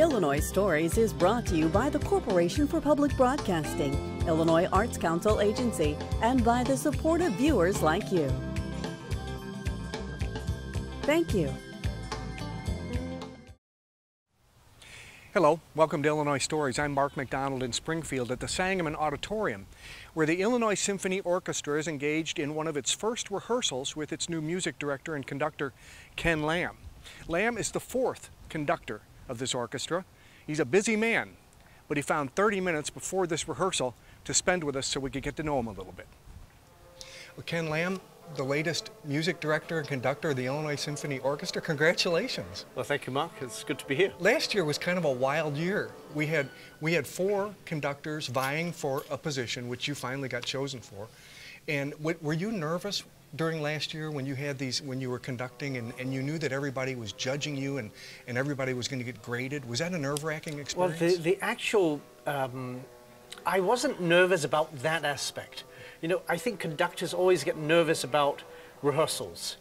Illinois Stories is brought to you by the Corporation for Public Broadcasting, Illinois Arts Council Agency, and by the support of viewers like you. Thank you. Hello, welcome to Illinois Stories. I'm Mark McDonald in Springfield at the Sangamon Auditorium, where the Illinois Symphony Orchestra is engaged in one of its first rehearsals with its new music director and conductor, Ken Lamb. Lamb is the fourth conductor of this orchestra. He's a busy man, but he found 30 minutes before this rehearsal to spend with us so we could get to know him a little bit. Well, Ken Lamb, the latest music director and conductor of the Illinois Symphony Orchestra. Congratulations. Well, thank you, Mark. It's good to be here. Last year was kind of a wild year. We had 4 conductors vying for a position, which you finally got chosen for. And were you nervous during last year when you had when you were conducting and you knew that everybody was judging you and everybody was going to get graded? Was that a nerve-wracking experience? Well, the actual, I wasn't nervous about that aspect. You know, I think conductors always get nervous about rehearsals.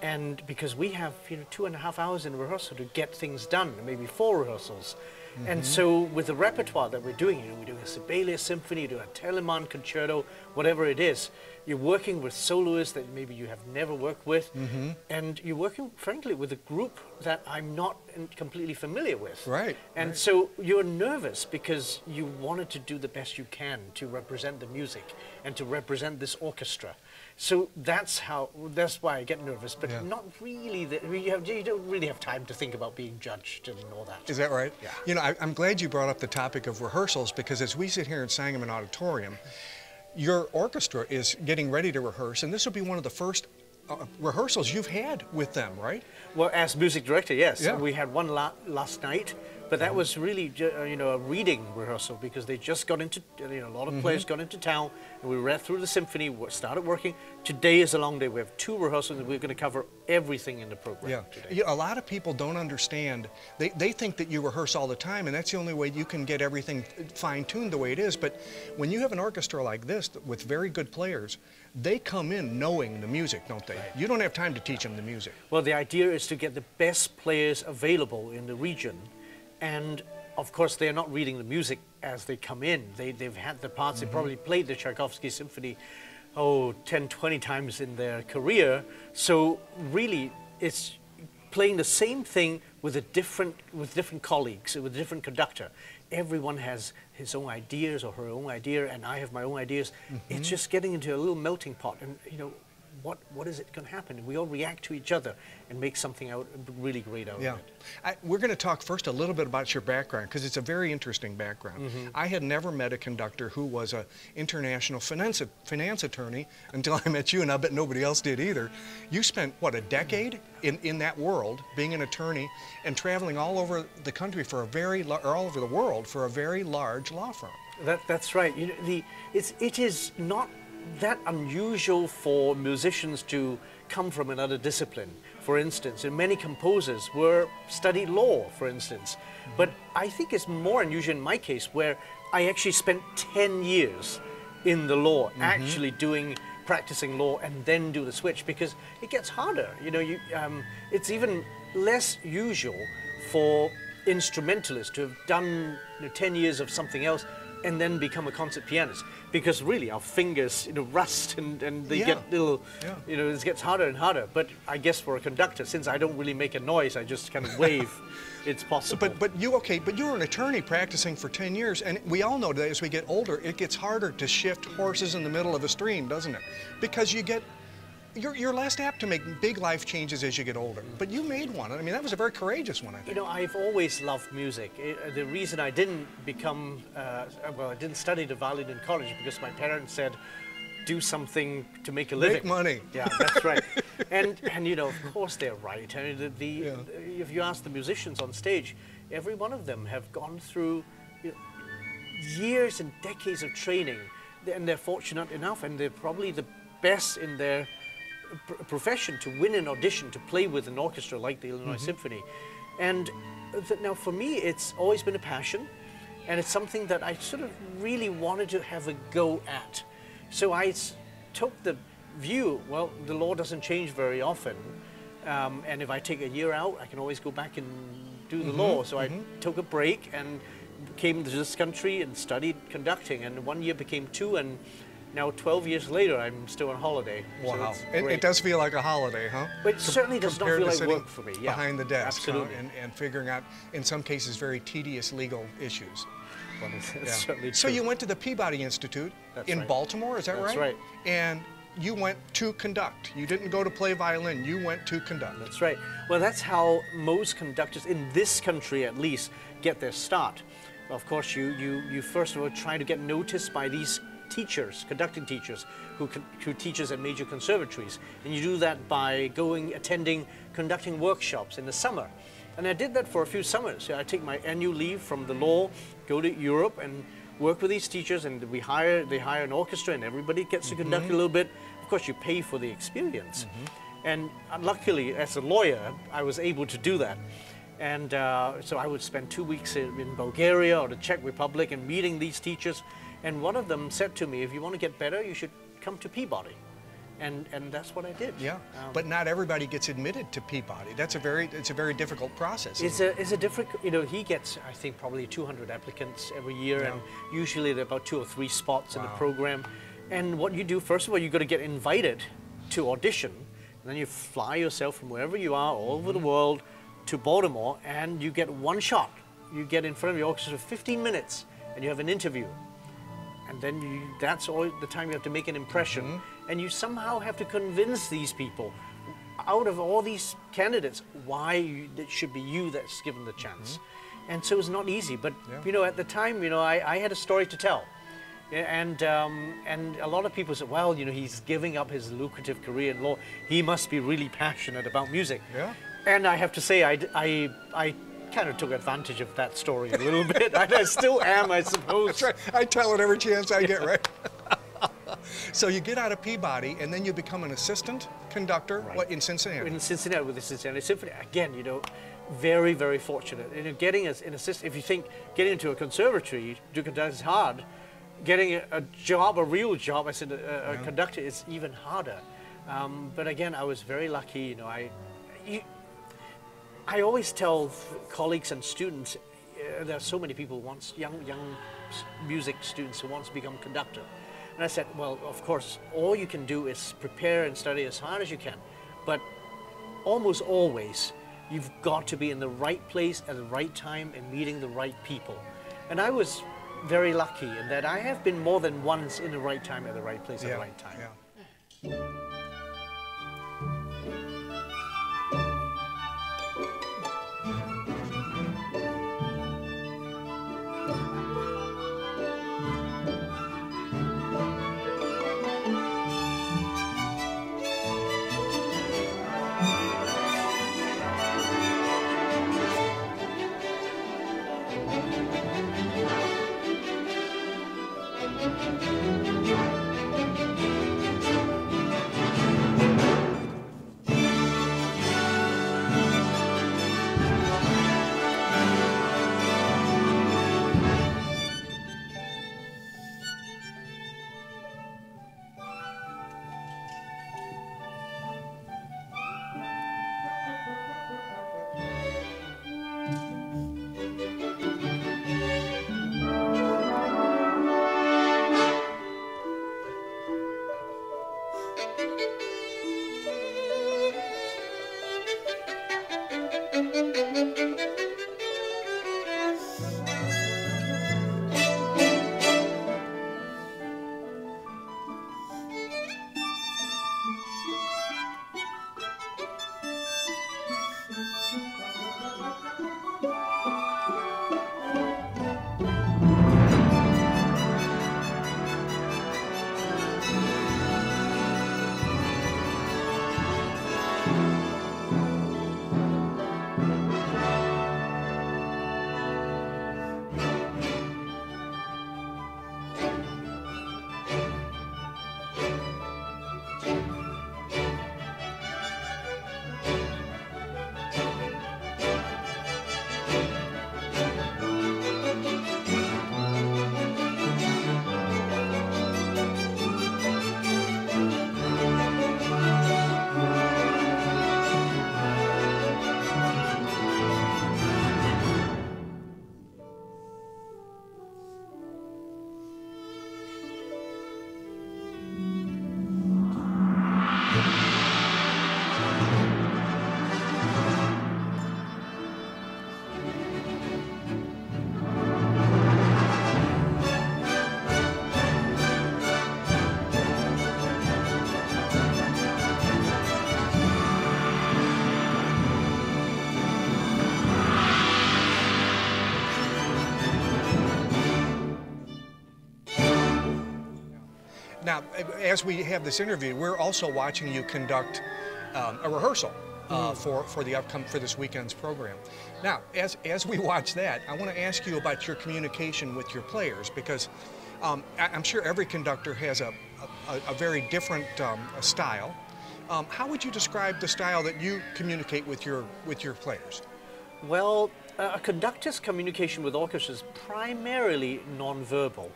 And because we have, 2.5 hours in rehearsal to get things done, maybe 4 rehearsals. Mm-hmm. And so with the repertoire that we're doing, we're doing a Sibelius symphony, we're doing a Telemann concerto, whatever it is, you're working with soloists that maybe you have never worked with, mm-hmm. and you're working, frankly, with a group that I'm not completely familiar with. Right. And so you're nervous because you wanted to do the best you can to represent the music and to represent this orchestra. So that's why I get nervous, but not really. You don't really have time to think about being judged and all that. Is that right? Yeah. I'm glad you brought up the topic of rehearsals, because as we sit here in Sangamon Auditorium, your orchestra is getting ready to rehearse, and this will be one of the first rehearsals you've had with them, right? Well, as music director, yes. Yeah. We had one last night, but that was really, a reading rehearsal, because they just got into, a lot of players got into town, and we read through the symphony, started working. Today is a long day. We have 2 rehearsals, and we're going to cover everything in the program today. A lot of people don't understand. They think that you rehearse all the time, and that's the only way you can get everything fine-tuned the way it is. But when you have an orchestra like this with very good players, they come in knowing the music, don't they? Right. You don't have time to teach them the music. Well, the idea is to get the best players available in the region. And of course, they're not reading the music as they come in. They've had the parts, they probably played the Tchaikovsky symphony, 10, 20 times in their career. So really, it's playing the same thing with different colleagues, with a different conductor. Everyone has his own ideas or her own idea, and I have my own ideas. It's just getting into a little melting pot, and what is it going to happen? We all react to each other and make something really great out of it. We're going to talk first a little bit about your background, because it's a very interesting background. I had never met a conductor who was an international finance attorney until I met you, and I bet nobody else did either. You spent, what, a decade in that world, being an attorney and traveling all over the country for all over the world for a very large law firm. That's right. It is not that unusual for musicians to come from another discipline. For instance, and many composers studied law, for instance. But I think it's more unusual in my case, where I actually spent 10 years in the law, actually practicing law, and then do the switch, because it gets harder. It's even less usual for instrumentalists to have done 10 years of something else and then become a concert pianist, because really our fingers rust and they get little, it gets harder and harder. But I guess for a conductor, since I don't really make a noise, I just kind of wave, it's possible. But you were an attorney practicing for 10 years, and we all know that as we get older, it gets harder to shift horses in the middle of a stream, doesn't it? Because you're less apt to make big life changes as you get older. But you made one. I mean, that was a very courageous one, I think. I've always loved music. The reason I didn't become, I didn't study the violin in college, because my parents said, do something to make a living. Make money. Yeah, that's right. and of course they're right. I mean, if you ask the musicians on stage, every one of them have gone through years and decades of training, and they're fortunate enough, and they're probably the best in their profession to win an audition to play with an orchestra like the Illinois Symphony. And now for me, it's always been a passion, and it's something that I sort of really wanted to have a go at. So I took the view, well, the law doesn't change very often, and if I take a year out, I can always go back and do the law. So I took a break and came to this country and studied conducting, and 1 year became 2, and now 12 years later I'm still on holiday. Wow. So It does feel like a holiday, huh? But it certainly does not Compared feel to like sitting work for me. Yeah, behind the desk, absolutely. huh? And figuring out, in some cases, very tedious legal issues. Well, it's Yeah. certainly So true. you went to the Peabody Institute in right. Baltimore, is that right? That's right. And you went to conduct. You didn't go to play violin, you went to conduct. That's right. Well, that's how most conductors, in this country at least, get their start. Of course, you first of all try to get noticed by these teachers, conducting teachers, who teach us at major conservatories. And you do that by attending conducting workshops in the summer. And I did that for a few summers. So I take my annual leave from the law, go to Europe and work with these teachers, and they hire an orchestra, and everybody gets to conduct a little bit. Of course, you pay for the experience. And luckily, as a lawyer, I was able to do that. And so I would spend 2 weeks in Bulgaria or the Czech Republic and meeting these teachers. And one of them said to me, if you want to get better, you should come to Peabody. And that's what I did. Yeah, but not everybody gets admitted to Peabody. It's a very difficult process. It's a different, he gets, I think, probably 200 applicants every year, and usually there are about 2 or 3 spots in the program. And what you do, first of all, you've got to get invited to audition, and then you fly yourself from wherever you are, all over the world, to Baltimore, and you get one shot. You get in front of the orchestra for 15 minutes, and you have an interview. And then that's all the time you have to make an impression. And you somehow have to convince these people, out of all these candidates, why it should be you that's given the chance. And so it's not easy, but at the time, I had a story to tell. And a lot of people said, well, he's giving up his lucrative career in law. He must be really passionate about music. Yeah. And I have to say, I kind of took advantage of that story a little bit. I still am, I suppose. That's right. I tell it every chance I get, right? So you get out of Peabody, and then you become an assistant conductor, what, in Cincinnati? In Cincinnati with the Cincinnati Symphony. Again, very, very fortunate. Getting an assistant, if you think getting into a conservatory to conduct is hard, getting a job, a real job as a conductor is even harder. But again, I was very lucky. I always tell colleagues and students, there are so many people who want, young music students who want to become conductor. And I said, well, of course, all you can do is prepare and study as hard as you can. But almost always, you've got to be in the right place at the right time and meeting the right people. And I was very lucky in that I have been more than once in the right time at the right place at the right time. Yeah. Now, as we have this interview, we're also watching you conduct a rehearsal for this weekend's program. Now, as we watch that, I want to ask you about your communication with your players, because I'm sure every conductor has a very different style. How would you describe the style that you communicate with your players? Well, a conductor's communication with orchestras is primarily nonverbal.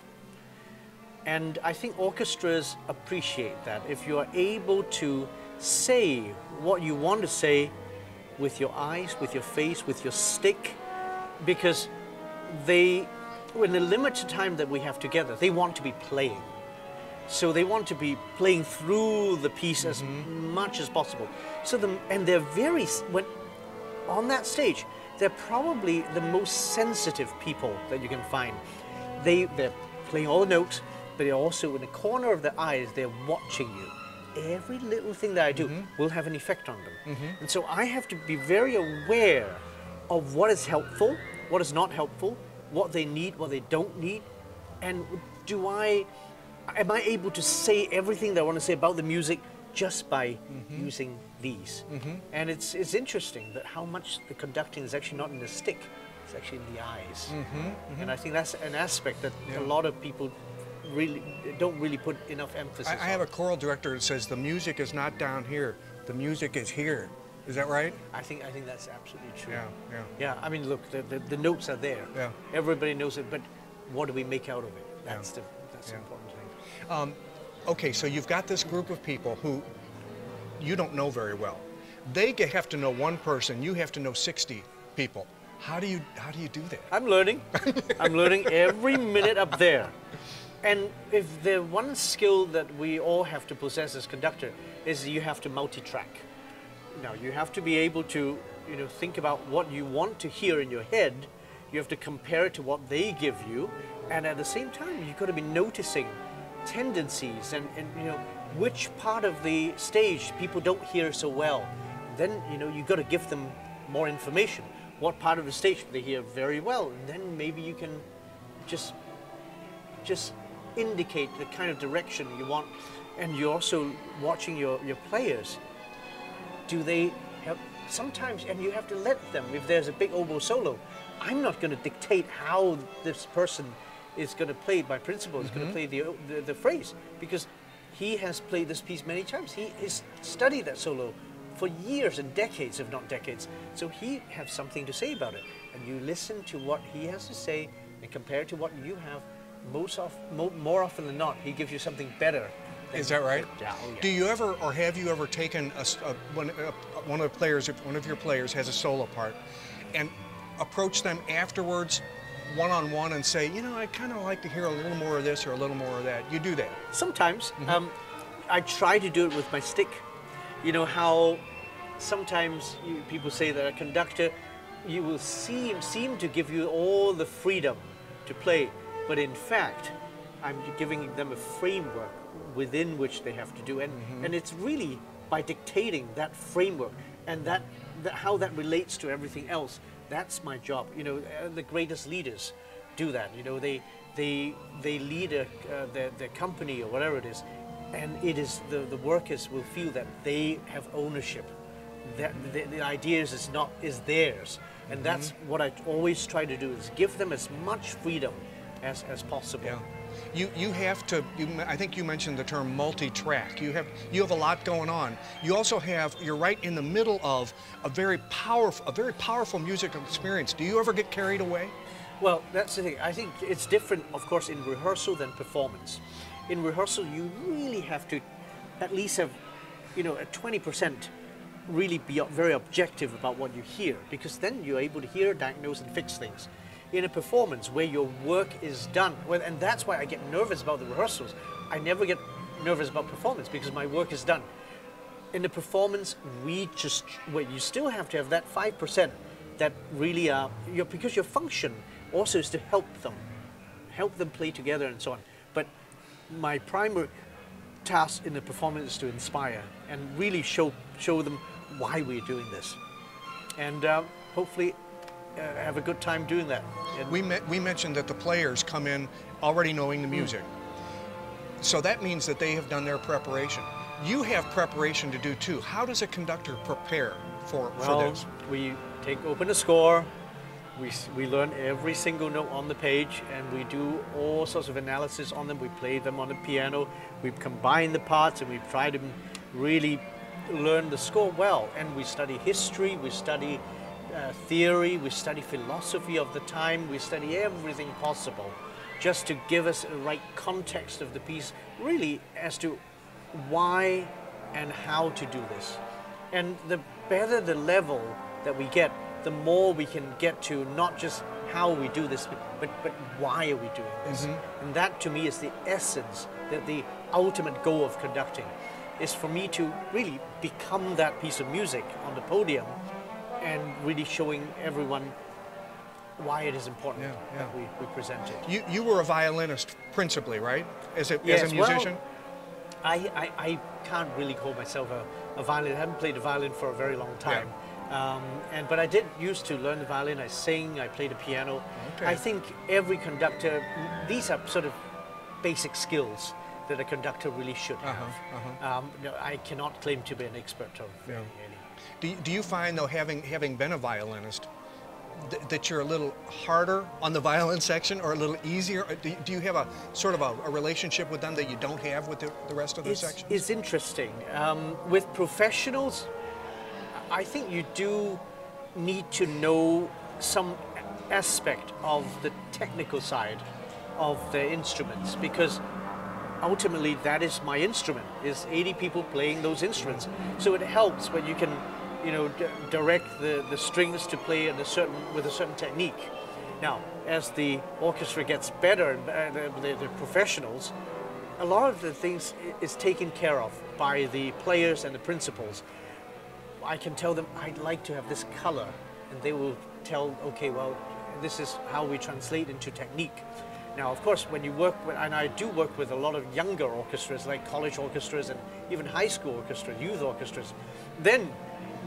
And I think orchestras appreciate that. If you are able to say what you want to say with your eyes, with your face, with your stick, because in the limited time that we have together, they want to be playing. So they want to be playing through the piece as much as possible. And they're on that stage, they're probably the most sensitive people that you can find. They're playing all the notes, but they're also in the corner of their eyes, they're watching you. Every little thing that I do will have an effect on them. And so I have to be very aware of what is helpful, what is not helpful, what they need, what they don't need, and am I able to say everything that I want to say about the music just by using these? And it's interesting that how much the conducting is actually not in the stick, it's actually in the eyes. And I think that's an aspect that a lot of people don't really put enough emphasis on. I have a choral director that says the music is not down here, the music is here. Is that right? I think that's absolutely true. Yeah. I mean, look, the notes are there. Yeah. Everybody knows it, but what do we make out of it? That's the important thing. Okay, so you've got this group of people who you don't know very well. They have to know one person. You have to know 60 people. How do you do that? I'm learning. I'm learning every minute up there. And if the one skill that we all have to possess as conductor is you have to multi-track. Now, you have to be able to, think about what you want to hear in your head. You have to compare it to what they give you. And at the same time, you've got to be noticing tendencies and which part of the stage people don't hear so well. Then, you've got to give them more information. What part of the stage they hear very well. And then maybe you can just indicate the kind of direction you want. And you're also watching your players. Do they have sometimes, and you have to let them, if there's a big oboe solo, I'm not going to dictate how this person is going to play by principle, is going to play the phrase, because he has played this piece many times. He has studied that solo for years and decades, if not decades. So he has something to say about it. And you listen to what he has to say and compare it to what you have. More often than not, he gives you something better. Is that right? Yeah. Oh, yeah. Do you ever, or have you ever taken one of the players, if one of your players has a solo part, and approach them afterwards, one-on-one, and say, I'd kind of like to hear a little more of this or a little more of that? You do that? Sometimes. I try to do it with my stick. You know how sometimes people say that a conductor, you will seem to give you all the freedom to play, but in fact, I'm giving them a framework within which they have to do, and it's really by dictating that framework and that how that relates to everything else. That's my job. The greatest leaders do that. They lead their company or whatever it is, and it is the workers will feel that they have ownership. That the ideas is theirs, and that's what I always try to do, is give them as much freedom as possible. Yeah. You have to. I think you mentioned the term multi-track. You have a lot going on. You also you're right in the middle of a very powerful musical experience. Do you ever get carried away? Well, that's the thing. I think it's different, of course, in rehearsal than performance. In rehearsal, you really have to at least have, a 20% really be very objective about what you hear, because then you're able to hear, diagnose, and fix things. In a performance where your work is done, and that's why I get nervous about the rehearsals. I never get nervous about performance because my work is done. In the performance, you still have to have that 5% that really are, because your function also is to help them play together and so on. But my primary task in the performance is to inspire and really show them why we're doing this, and hopefully have a good time doing that. We mentioned that the players come in already knowing the music. So that means that they have done their preparation. You have preparation to do too. How does a conductor prepare for this? We open a score, we learn every single note on the page, and we do all sorts of analysis on them. We play them on the piano, we combine the parts, and we try to really learn the score well. And we study history, we study theory, we study philosophy of the time, we study everything possible just to give us the right context of the piece, really as to why and how to do this. And the better the level that we get, the more we can get to not just how we do this, but why are we doing this? And that to me is the essence, the ultimate goal of conducting, is for me to really become that piece of music on the podium and really showing everyone why it is important that we present it. You were a violinist principally, right? As a musician? Well, I can't really call myself a violinist. I haven't played the violin for a very long time. But I did used to learn the violin. I sing, I play the piano. Okay. I think every conductor, these are sort of basic skills that a conductor really should have. No, I cannot claim to be an expert of any. Do you find, though, having been a violinist, that you're a little harder on the violin section or a little easier? Do you have a sort of a relationship with them that you don't have with the rest of the sections? It's interesting. With professionals, I think you do need to know some aspect of the technical side of the instruments, because ultimately that is my instrument, is 80 people playing those instruments. So it helps when you can, you know, direct the strings to play with a certain technique. Now, as the orchestra gets better, the professionals, a lot of the things is taken care of by the players and the principals. I can tell them, I'd like to have this color, and they will tell, okay, well, this is how we translate into technique. Now, of course, when you work with, and I do work with a lot of younger orchestras, like college orchestras and even high school orchestras, youth orchestras, then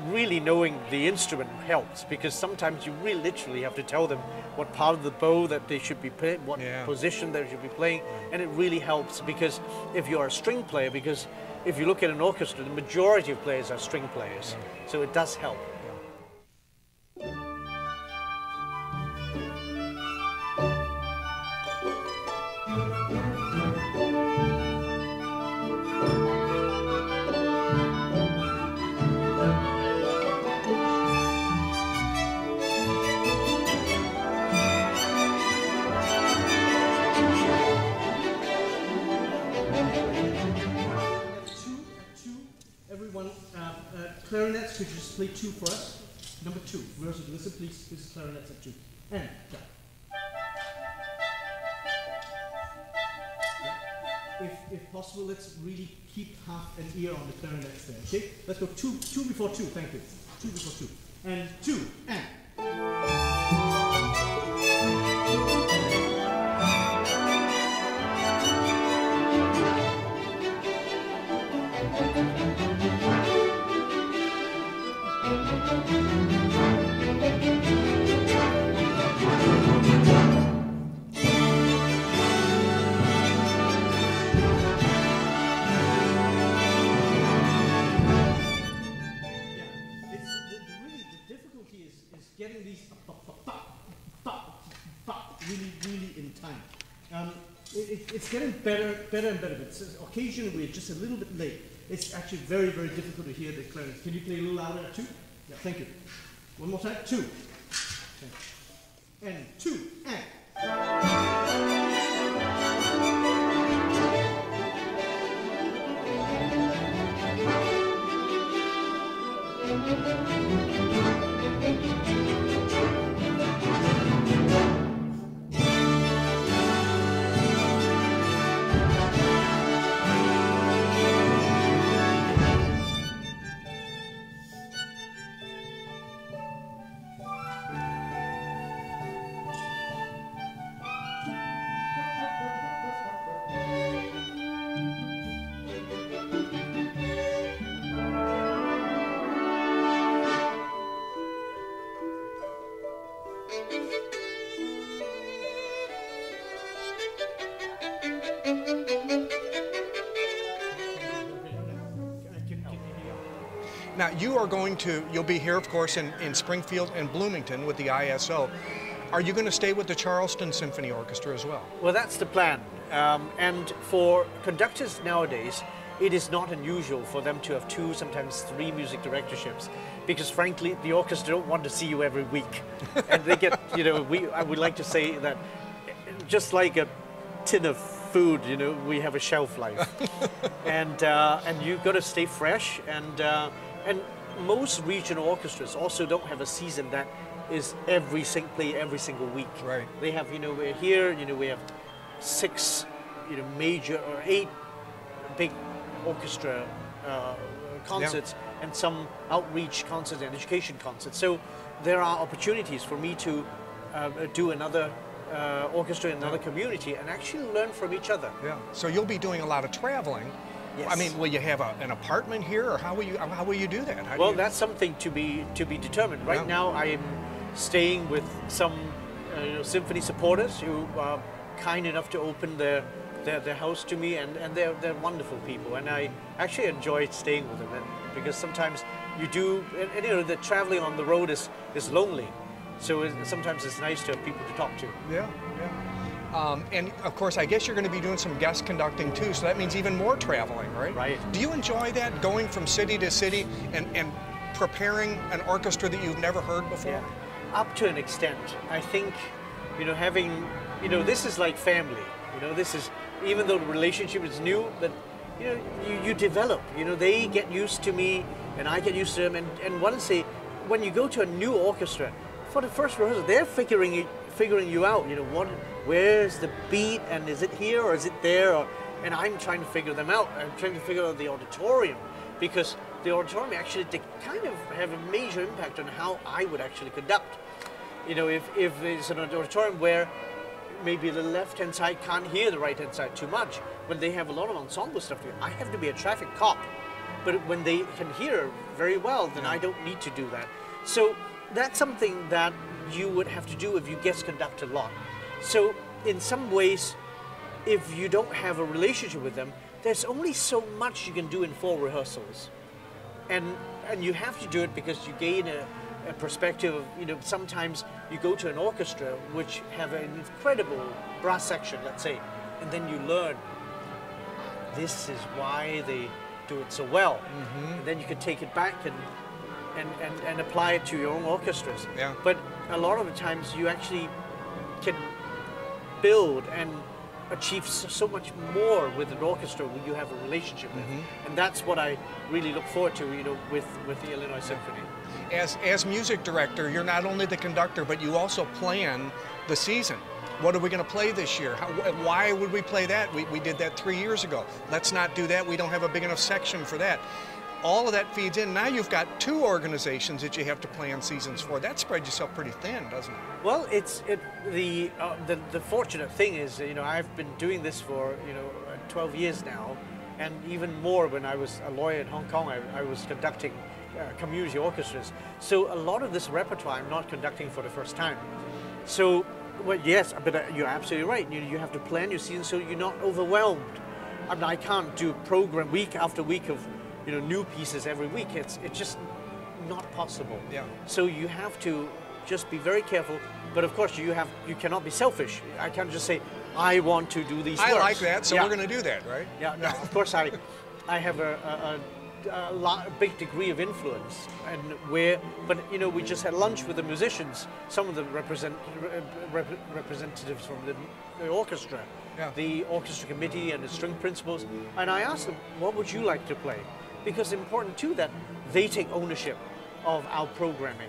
really knowing the instrument helps, because sometimes you really literally have to tell them what part of the bow that they should be playing, what position they should be playing, and it really helps, because if you're a string player, because if you look at an orchestra, the majority of players are string players, so it does help. Clarinets, could you just play 2 for us? Number 2. Versus, listen please, this is clarinets at 2. And jump. If possible, let's really keep half an ear on the clarinets there, okay? Let's go 2 before 2, thank you. 2 before 2. And 2, and. Getting these really in time. It's getting better and better. But occasionally we're just a little bit late. It's actually very difficult to hear the clarinets. Can you play a little louder at 2? Yeah, thank you. One more time. 2. And 2. And. Now, you'll be here, of course, in Springfield and Bloomington with the ISO. Are you going to stay with the Charleston Symphony Orchestra as well? Well, that's the plan. And for conductors nowadays, it is not unusual for them to have 2, sometimes 3 music directorships, because frankly, the orchestra don't want to see you every week. And they get, I would like to say that just like a tin of food, we have a shelf life. and you've got to stay fresh. And most regional orchestras also don't have a season that is play every single week. Right. They have, we're here, we have 6, major or 8 big orchestra concerts, and some outreach concerts and education concerts. So there are opportunities for me to do another orchestra in another community and actually learn from each other. Yeah. So you'll be doing a lot of traveling. Yes. I mean, will you have an apartment here, or how will you do that? Well, that's something to be determined. Right now, I am staying with some symphony supporters who are kind enough to open their house to me, and they're wonderful people, and I actually enjoy staying with them, because sometimes you do, and the traveling on the road is lonely, so sometimes it's nice to have people to talk to. Yeah. And of course, I guess you're going to be doing some guest conducting too, so that means even more traveling, right? Right. Do you enjoy that, going from city to city and preparing an orchestra that you've never heard before? Yeah. Up to an extent. I think, having, this is like family. This is, even though the relationship is new, but you develop. They get used to me, and I get used to them. And when you go to a new orchestra, for the first rehearsal, they're figuring you out. Where's the beat, and is it here or is it there? And I'm trying to figure them out. I'm trying to figure out the auditorium, because the auditorium actually kind of have a major impact on how I would actually conduct. If there's an auditorium where maybe the left-hand side can't hear the right-hand side too much, when they have a lot of ensemble stuff to do, I have to be a traffic cop. But when they can hear very well, then I don't need to do that. So that's something that you would have to do if you guest conduct a lot. So in some ways, if you don't have a relationship with them, there's only so much you can do in 4 rehearsals. And you have to do it because you gain a perspective of, sometimes you go to an orchestra which have an incredible brass section, let's say, and then you learn this is why they do it so well. Mm-hmm. And then you can take it back and apply it to your own orchestras. Yeah. But a lot of the times you actually can build and achieve so much more with an orchestra when you have a relationship with. Mm-hmm. And that's what I really look forward to, with the Illinois Symphony. As music director, you're not only the conductor, but you also plan the season. What are we going to play this year? Why would we play that? We did that 3 years ago. Let's not do that. We don't have a big enough section for that. All of that feeds in. Now you've got 2 organizations that you have to plan seasons for. That spreads yourself pretty thin, doesn't it? Well, the fortunate thing is, I've been doing this for 12 years now, and even more when I was a lawyer in Hong Kong. I was conducting community orchestras. So a lot of this repertoire I'm not conducting for the first time. So, well, yes, but you're absolutely right. You have to plan your season so you're not overwhelmed. I mean, I can't do program week after week of new pieces every week. It's just not possible. Yeah. So you have to just be very careful. But of course, you cannot be selfish. I can't just say, I want to do these works. I like that, so we're going to do that, right? Yeah. No, of course, I have a big degree of influence, but we just had lunch with the musicians, some of the representatives from the orchestra, the orchestra committee and the string principals, and I asked them, what would you like to play? Because it's important too that they take ownership of our programming.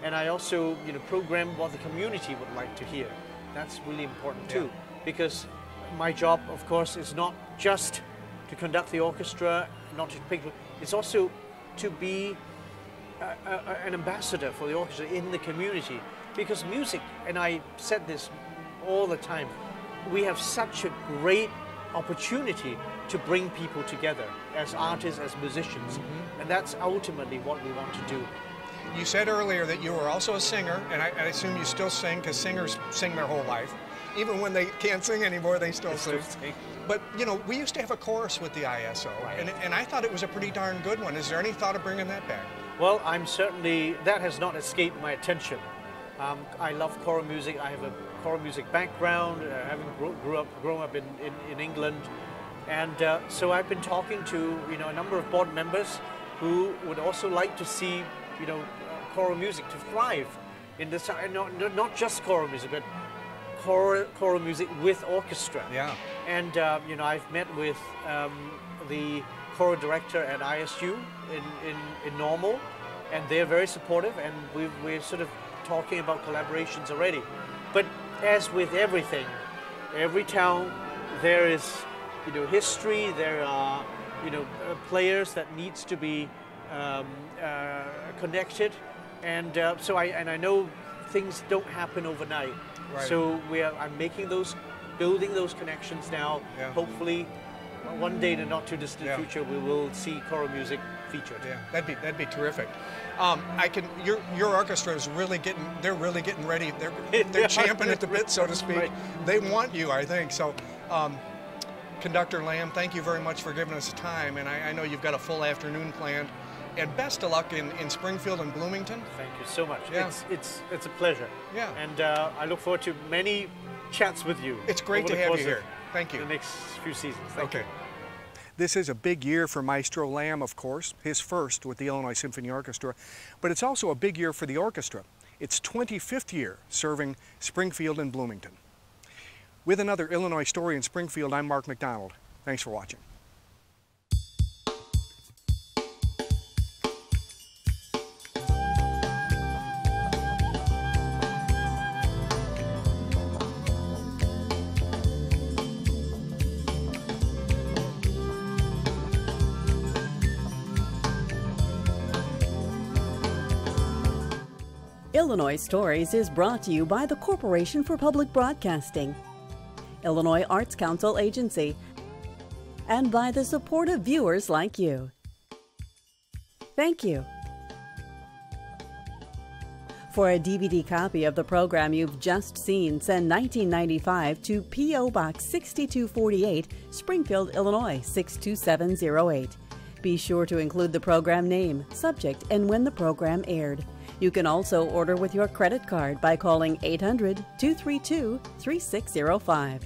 And I also program what the community would like to hear. That's really important too, because my job, of course, is not just to conduct the orchestra, not to pick, it's also to be an ambassador for the orchestra in the community. Because music, and I said this all the time, we have such a great opportunity to bring people together as artists, as musicians. Mm-hmm. And that's ultimately what we want to do. You said earlier that you were also a singer, and I assume you still sing, because singers sing their whole life. Even when they can't sing anymore, they still sing. But, you know, we used to have a chorus with the ISO, Right. and I thought it was a pretty darn good one. Is there any thought of bringing that back? Well, that has not escaped my attention. I love choral music. I have a choral music background, having grown up in England. And so I've been talking to, you know, a number of board members who would also like to see, you know, choral music to thrive in this, not just choral music, but choral music with orchestra. Yeah. And you know, I've met with the choral director at ISU in Normal, and they're very supportive, and we're sort of talking about collaborations already. But as with everything, every town there is, you know, history. There are, you know, players that needs to be connected, and so I know things don't happen overnight. Right. So I'm building those connections now. Yeah. Hopefully, one day in the not too distant future, we will see choral music featured. Yeah, that'd be terrific. Your orchestra is really getting ready. They're champing at the bit, so to speak. Right. They want you, I think. So, Conductor Lamb, thank you very much for giving us time, and I know you've got a full afternoon planned. And best of luck in Springfield and Bloomington. Thank you so much. Yeah. It's a pleasure. Yeah. And I look forward to many chats with you. It's great to have you here. Thank you. The next few seasons. Thank you. This is a big year for Maestro Lamb, of course, his first with the Illinois Symphony Orchestra, but it's also a big year for the orchestra. Its 25th year serving Springfield and Bloomington. With another Illinois Story in Springfield, I'm Mark McDonald. Thanks for watching. Illinois Stories is brought to you by the Corporation for Public Broadcasting, Illinois Arts Council Agency, and by the support of viewers like you. Thank you. For a DVD copy of the program you've just seen, send 1995 to P.O. Box 6248, Springfield, Illinois 62708. Be sure to include the program name, subject, and when the program aired. You can also order with your credit card by calling 800-232-3605.